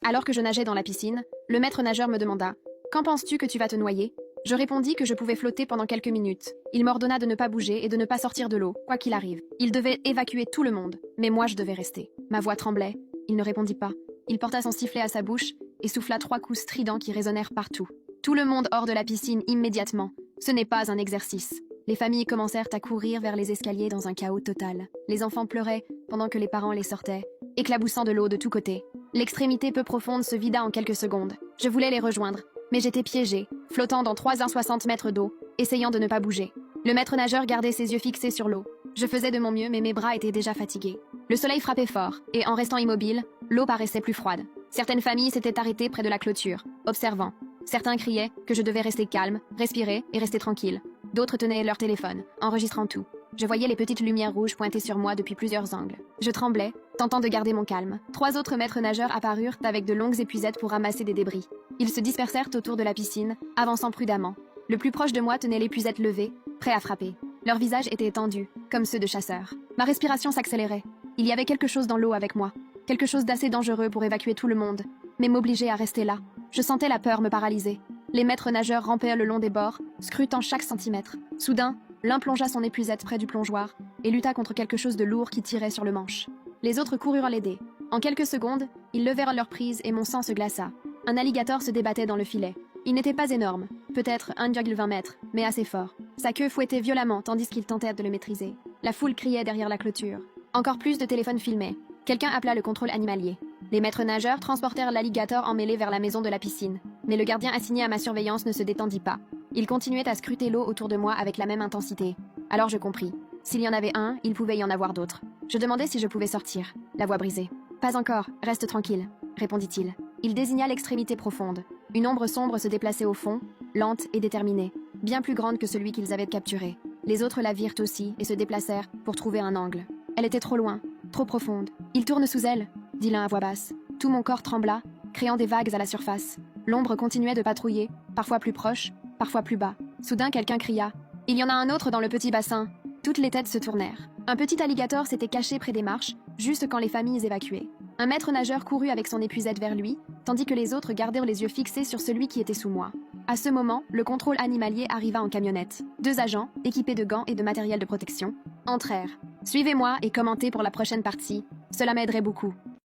Alors que je nageais dans la piscine, le maître nageur me demanda « Quand penses-tu que tu vas te noyer ?» Je répondis que je pouvais flotter pendant quelques minutes. Il m'ordonna de ne pas bouger et de ne pas sortir de l'eau, quoi qu'il arrive. Il devait évacuer tout le monde, mais moi je devais rester. Ma voix tremblait. Il ne répondit pas. Il porta son sifflet à sa bouche et souffla 3 coups stridents qui résonnèrent partout. Tout le monde hors de la piscine immédiatement. Ce n'est pas un exercice. Les familles commencèrent à courir vers les escaliers dans un chaos total. Les enfants pleuraient pendant que les parents les sortaient, éclaboussant de l'eau de tous côtés. L'extrémité peu profonde se vida en quelques secondes. Je voulais les rejoindre, mais j'étais piégée, flottant dans 360 mètres d'eau, essayant de ne pas bouger. Le maître nageur gardait ses yeux fixés sur l'eau. Je faisais de mon mieux, mais mes bras étaient déjà fatigués. Le soleil frappait fort, et en restant immobile, l'eau paraissait plus froide. Certaines familles s'étaient arrêtées près de la clôture, observant. Certains criaient que je devais rester calme, respirer et rester tranquille. D'autres tenaient leur téléphone, enregistrant tout. Je voyais les petites lumières rouges pointées sur moi depuis plusieurs angles. Je tremblais, tentant de garder mon calme. 3 autres maîtres nageurs apparurent avec de longues épuisettes pour ramasser des débris. Ils se dispersèrent autour de la piscine, avançant prudemment. Le plus proche de moi tenait l'épuisette levée, prêt à frapper. Leurs visages étaient tendus, comme ceux de chasseurs. Ma respiration s'accélérait. Il y avait quelque chose dans l'eau avec moi. Quelque chose d'assez dangereux pour évacuer tout le monde, mais m'obliger à rester là. Je sentais la peur me paralyser. Les maîtres nageurs rampaient le long des bords, scrutant chaque centimètre. Soudain, l'un plongea son épuisette près du plongeoir et lutta contre quelque chose de lourd qui tirait sur le manche. Les autres coururent l'aider. En quelques secondes, ils levèrent leur prise et mon sang se glaça. Un alligator se débattait dans le filet. Il n'était pas énorme, peut-être 1,20 mètres, mais assez fort. Sa queue fouettait violemment tandis qu'il tentait de le maîtriser. La foule criait derrière la clôture. Encore plus de téléphones filmaient. Quelqu'un appela le contrôle animalier. Les maîtres nageurs transportèrent l'alligator emmêlé vers la maison de la piscine. Mais le gardien assigné à ma surveillance ne se détendit pas. Il continuait à scruter l'eau autour de moi avec la même intensité. Alors je compris. S'il y en avait un, il pouvait y en avoir d'autres. Je demandai si je pouvais sortir, la voix brisée. « Pas encore, reste tranquille », répondit-il. Il désigna l'extrémité profonde. Une ombre sombre se déplaçait au fond, lente et déterminée, bien plus grande que celui qu'ils avaient capturé. Les autres la virent aussi et se déplacèrent pour trouver un angle. Elle était trop loin, trop profonde. « Il tourne sous elle », dit l'un à voix basse. Tout mon corps trembla, créant des vagues à la surface. L'ombre continuait de patrouiller, parfois plus proche, parfois plus bas. Soudain, quelqu'un cria « Il y en a un autre dans le petit bassin !» Toutes les têtes se tournèrent. Un petit alligator s'était caché près des marches, juste quand les familles évacuaient. Un maître nageur courut avec son épuisette vers lui, tandis que les autres gardèrent les yeux fixés sur celui qui était sous moi. À ce moment, le contrôle animalier arriva en camionnette. 2 agents, équipés de gants et de matériel de protection, entrèrent. « Suivez-moi et commentez pour la prochaine partie. Cela m'aiderait beaucoup. »